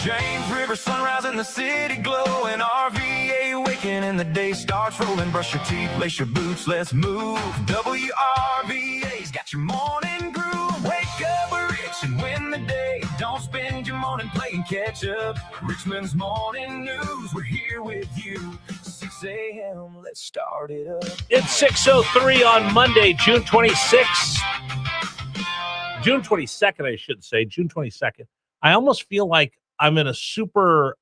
James River, sunrise in the city glow, and RVA waking and the day starts rolling. Brush your teeth, lace your boots, let's move. WRVA's got your morning groove. Wake up rich and win the day. Don't spend your morning playing catch up. Richmond's morning news, we're here with you. 6 a.m., let's start it up. It's 6:03 on Monday, June 26th. June 22nd, I should say, June 22nd. I almost feel like I'm in a super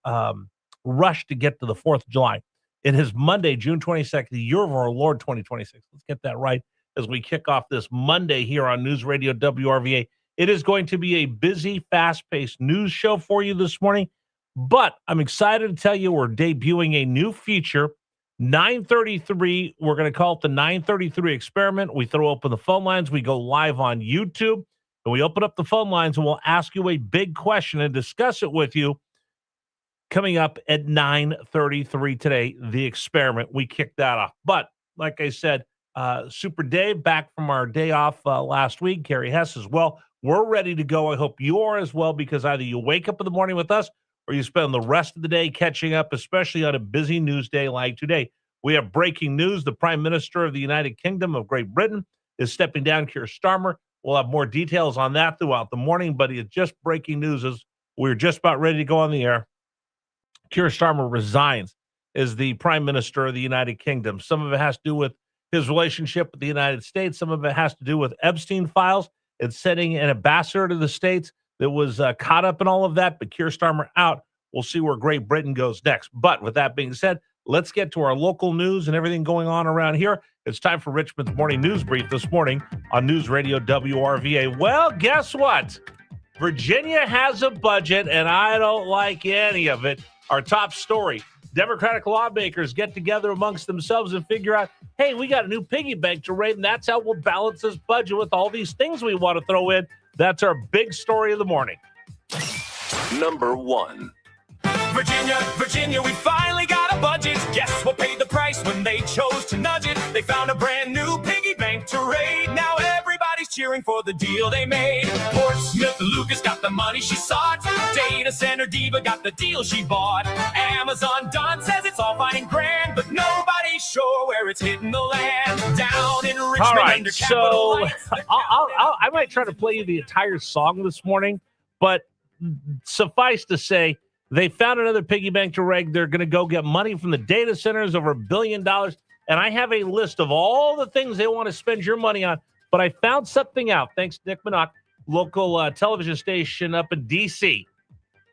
rush to get to the 4th of July. It is Monday, June 22nd, the year of our Lord 2026. Let's get that right as we kick off this Monday here on News Radio WRVA. It is going to be a busy, fast-paced news show for you this morning, but I'm excited to tell you we're debuting a new feature, 933. We're going to call it the 933 Experiment. We throw open the phone lines. We go live on YouTube. And we open up the phone lines and we'll ask you a big question and discuss it with you coming up at 9:33 today, the experiment. We kicked that off. But like I said, Super Dave back from our day off last week, Carrie Hess as well. We're ready to go. I hope you are as well, because either you wake up in the morning with us or you spend the rest of the day catching up, especially on a busy news day like today. We have breaking news. The Prime Minister of the United Kingdom of Great Britain is stepping down, Keir Starmer. We'll have more details on that throughout the morning, but it's just breaking news as we're just about ready to go on the air. Keir Starmer resigns as the Prime Minister of the United Kingdom. Some of it has to do with his relationship with the United States. Some of it has to do with Epstein files and sending an ambassador to the States that was caught up in all of that. But Keir Starmer out. We'll see where Great Britain goes next. But with that being said, let's get to our local news and everything going on around here. It's time for Richmond's Morning News Brief this morning on News Radio WRVA. Well, guess what? Virginia has a budget, and I don't like any of it. Our top story, Democratic lawmakers get together amongst themselves and figure out, hey, we got a new piggy bank to raid, and that's how we'll balance this budget with all these things we want to throw in. That's our big story of the morning. Number one. Virginia, we finally got a budget. Guess what paid the price when they chose to nudge it? They found a brand new piggy bank to raid. Now everybody's cheering for the deal they made. Portsmouth Lucas got the money she sought. Data center diva got the deal she bought. Amazon Don says it's all fine and grand, but nobody's sure where it's hitting the land. Down in Richmond. All right, under so Lights, I might try to play you the entire song this morning, but suffice to say, they found another piggy bank to raid. They're going to go get money from the data centers, over $1 billion. And I have a list of all the things they want to spend your money on. But I found something out, thanks to Nick Minock, local television station up in D.C.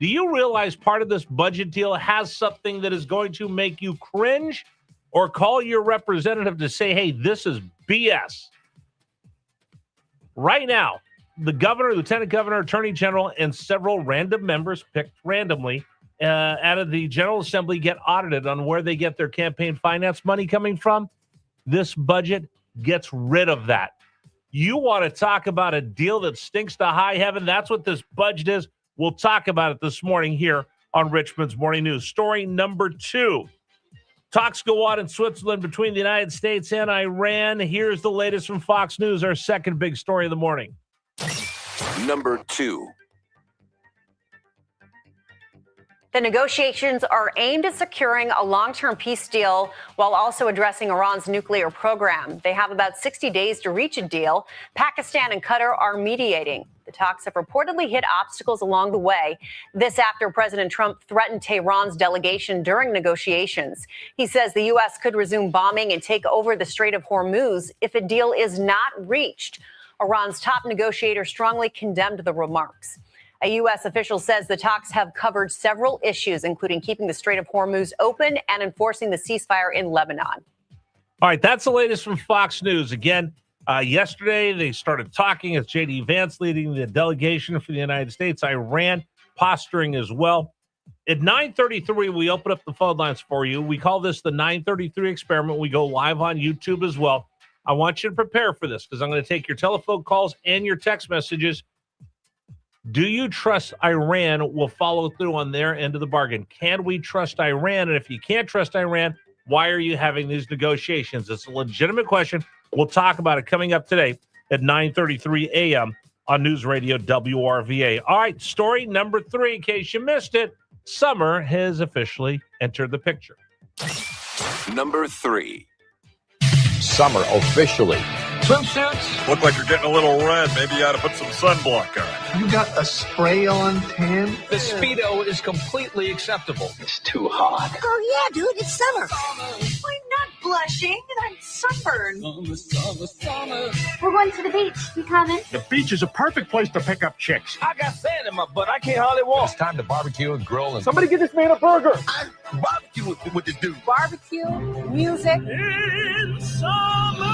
Do you realize part of this budget deal has something that is going to make you cringe or call your representative to say, hey, this is BS? Right now, the governor, lieutenant governor, attorney general, and several random members picked randomly out of the General Assembly get audited on where they get their campaign finance money coming from. This budget gets rid of that. You want to talk about a deal that stinks to high heaven? That's what this budget is. We'll talk about it this morning here on Richmond's Morning News. Story number two. Talks go on in Switzerland between the United States and Iran. Here's the latest from Fox News, our second big story of the morning. Number two. The negotiations are aimed at securing a long-term peace deal while also addressing Iran's nuclear program. They have about 60 days to reach a deal. Pakistan and Qatar are mediating. The talks have reportedly hit obstacles along the way. This after President Trump threatened Tehran's delegation during negotiations. He says the U.S. could resume bombing and take over the Strait of Hormuz if a deal is not reached. Iran's top negotiator strongly condemned the remarks. A U.S. official says the talks have covered several issues, including keeping the Strait of Hormuz open and enforcing the ceasefire in Lebanon. All right, that's the latest from Fox News. Again, yesterday they started talking. It's J.D. Vance leading the delegation for the United States. Iran posturing as well. At 9:33, we open up the phone lines for you. We call this the 9:33 Experiment. We go live on YouTube as well. I want you to prepare for this because I'm going to take your telephone calls and your text messages. Do you trust Iran will follow through on their end of the bargain? Can we trust Iran? And if you can't trust Iran, why are you having these negotiations? It's a legitimate question. We'll talk about it coming up today at 9:33 a.m. on News Radio WRVA. All right, story number three, in case you missed it. Summer has officially entered the picture. Number 3. Summer officially. Swimsuits? Look like you're getting a little red. Maybe you ought to put some sunblock on. You got a spray-on tan? The Speedo is completely acceptable. It's too hot. Oh, yeah, dude, it's summer. I'm not blushing. I'm sunburned. We're going to the beach. You coming? The beach is a perfect place to pick up chicks. I got sand in my butt. I can't hardly walk. It's time to barbecue and grill. And Somebody get this man a burger. I barbecue with this dude. Barbecue, music. In summer.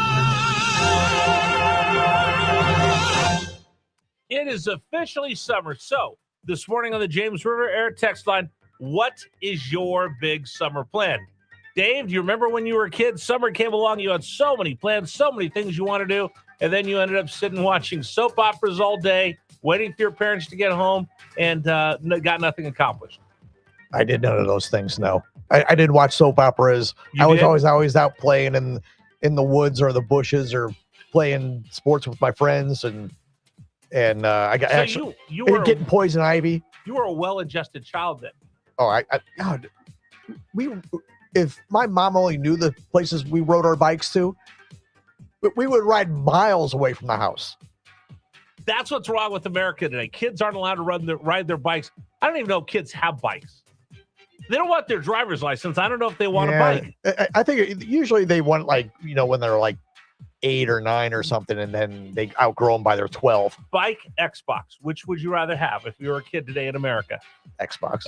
It is officially summer. So this morning on the James River Air text line, what is your big summer plan? Dave, do you remember when you were a kid? Summer came along, you had so many plans, so many things you want to do, and then you ended up sitting watching soap operas all day, waiting for your parents to get home, and got nothing accomplished. I did none of those things. No, I didn't watch soap operas. You I was did? always out playing in the woods or the bushes or playing sports with my friends, and I got So actually you were getting poison ivy. you were a well-adjusted child then. Oh, God, if my mom only knew the places we rode our bikes to, we would ride miles away from the house. That's what's wrong with America today. Kids aren't allowed to ride their bikes. I don't even know if kids have bikes. They don't want their driver's license. I don't know if they want a bike. I think usually they want, like, when they're like 8 or 9 or something, and then they outgrow them by their 12. Bike, Xbox. Which would you rather have if you were a kid today in America? Xbox.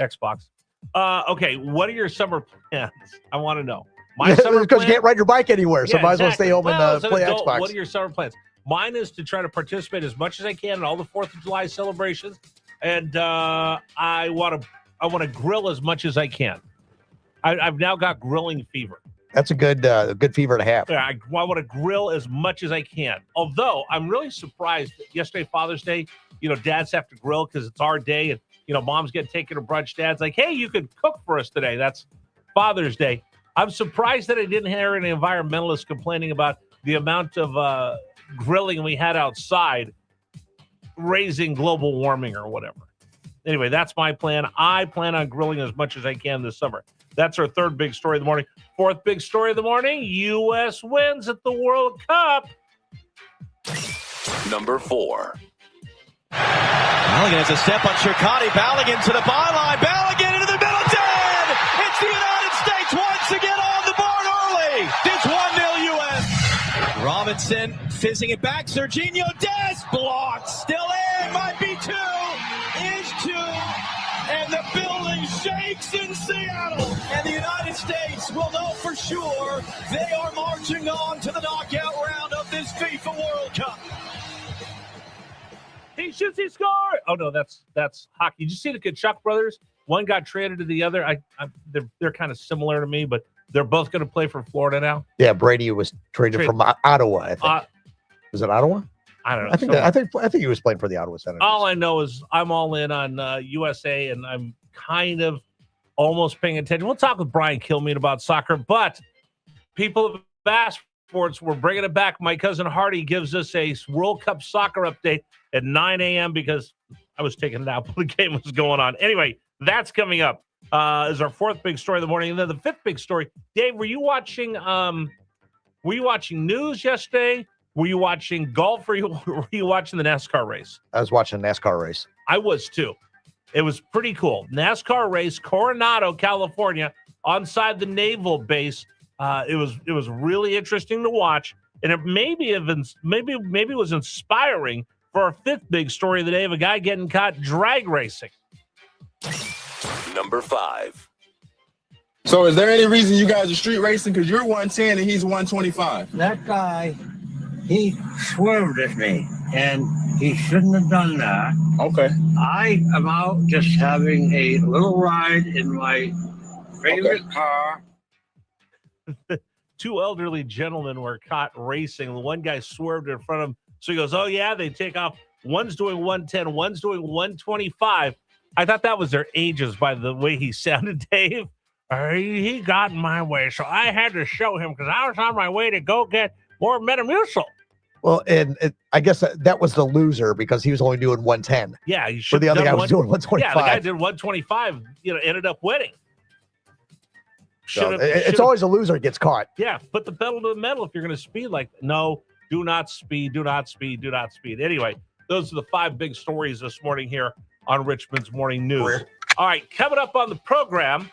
Okay, what are your summer plans? I want to know. My summer Because you plan- can't ride your bike anywhere, so Yeah, might as well exactly. stay home As and an play adult, Xbox. What are your summer plans? Mine is to try to participate as much as I can in all the 4th of July celebrations, and I want to grill as much as I can. I've now got grilling fever. That's a good fever to have. Yeah, I want to grill as much as I can. Although I'm really surprised that yesterday, Father's Day, dads have to grill because it's our day, and mom's getting taken to brunch. Dad's like, hey, you could cook for us today. That's Father's Day. I'm surprised that I didn't hear any environmentalists complaining about the amount of grilling we had outside, raising global warming or whatever. Anyway, that's my plan. I plan on grilling as much as I can this summer. That's our 3rd big story of the morning. 4th big story of the morning, U.S. wins at the World Cup. Number 4. Balogun has a step on Shirkati. Balogun to the byline. Balogun into the middle. Dead! It's the United States once again on the board early. It's 1-0 U.S. Robinson fizzing it back. Serginho Dest blocked. Still in. Might be 2. Is 2. And the building shakes in Seattle. And the United States will know for sure they are marching on to the knockout round of this FIFA World Cup. He shoots, he scores. Oh no, that's hockey. Did you see the Kachuk brothers? One got traded to the other. They're kind of similar to me, but they're both going to play for Florida now. Yeah, Brady was traded from Ottawa. I think. Was it Ottawa? I don't know. I think he was playing for the Ottawa Senators. All I know is I'm all in on USA, and I'm kind of almost paying attention. We'll talk with Brian Kilmeade about soccer, but people have asked for it. We're bringing it back. My cousin Hardy gives us a World Cup soccer update at 9 a.m. because I was taking it out while the game was going on. Anyway, that's coming up. Is our 4th big story of the morning. And then the 5th big story. Dave, were you watching news yesterday? Were you watching golf, or were you watching the NASCAR race? I was watching a NASCAR race. I was too. It was pretty cool. NASCAR race, Coronado, California, onside the naval base. It was really interesting to watch, and it maybe was inspiring for our 5th big story of the day of a guy getting caught drag racing. Number 5. So is there any reason you guys are street racing? Because you're 110 and he's 125. That guy, he swerved at me, and he shouldn't have done that. Okay. I am out just having a little ride in my favorite car. 2 elderly gentlemen were caught racing. The one guy swerved in front of him. So he goes, oh, yeah, they take off. One's doing 110, one's doing 125. I thought that was their ages by the way he sounded, Dave. He got in my way, so I had to show him because I was on my way to go get more Metamucil. Well, and I guess that was the loser because he was only doing 110. Yeah, you Where should. the other guy was doing 125. Yeah, the guy did 125. Ended up winning. So it's always a loser gets caught. Yeah, put the pedal to the metal if you're going to speed like that. No, do not speed, do not speed, do not speed. Anyway, those are the 5 big stories this morning here on Richmond's Morning News. All right, coming up on the program,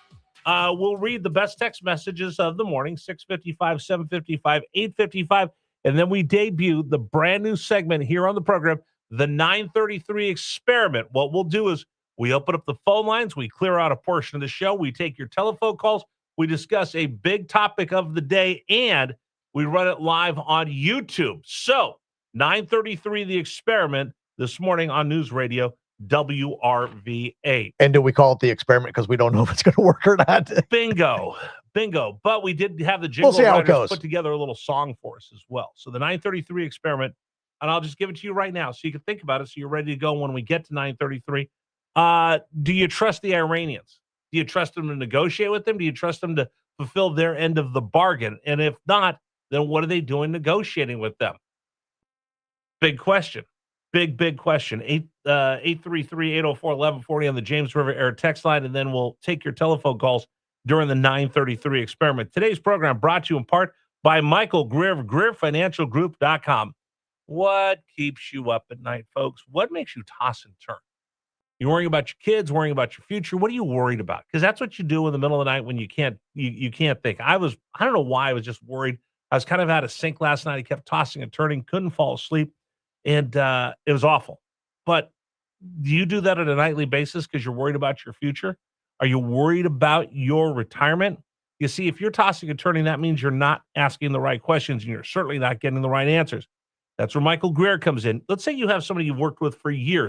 we'll read the best text messages of the morning, 6:55, 7:55, 8:55, and then we debut the brand new segment here on the program, the 933 Experiment. What we'll do is we open up the phone lines, we clear out a portion of the show, we take your telephone calls, we discuss a big topic of the day, and we run it live on YouTube. So, 933 The Experiment this morning on News Radio WRVA. And do we call it the experiment because we don't know if it's going to work or not? Bingo. But we did have the jingle writers put together a little song for us as well. So the 933 Experiment, and I'll just give it to you right now so you can think about it so you're ready to go when we get to 933. Do you trust the Iranians? Do you trust them to negotiate with them? Do you trust them to fulfill their end of the bargain? And if not, then what are they doing negotiating with them? Big question. Big question. 833-804-1140 on the James River Air text line, and then we'll take your telephone calls during the 933 Experiment. Today's program brought to you in part by Michael Greer of GreerFinancialGroup.com. What keeps you up at night, folks? What makes you toss and turn? You're worrying about your kids, worrying about your future. What are you worried about? Because that's what you do in the middle of the night when you can't think. I don't know why I was just worried. I was kind of out of sync last night. I kept tossing and turning, couldn't fall asleep, and it was awful. But do you do that on a nightly basis because you're worried about your future? Are you worried about your retirement? You see, if you're tossing and turning, that means you're not asking the right questions, and you're certainly not getting the right answers. That's where Michael Greer comes in. Let's say you have somebody you've worked with for years.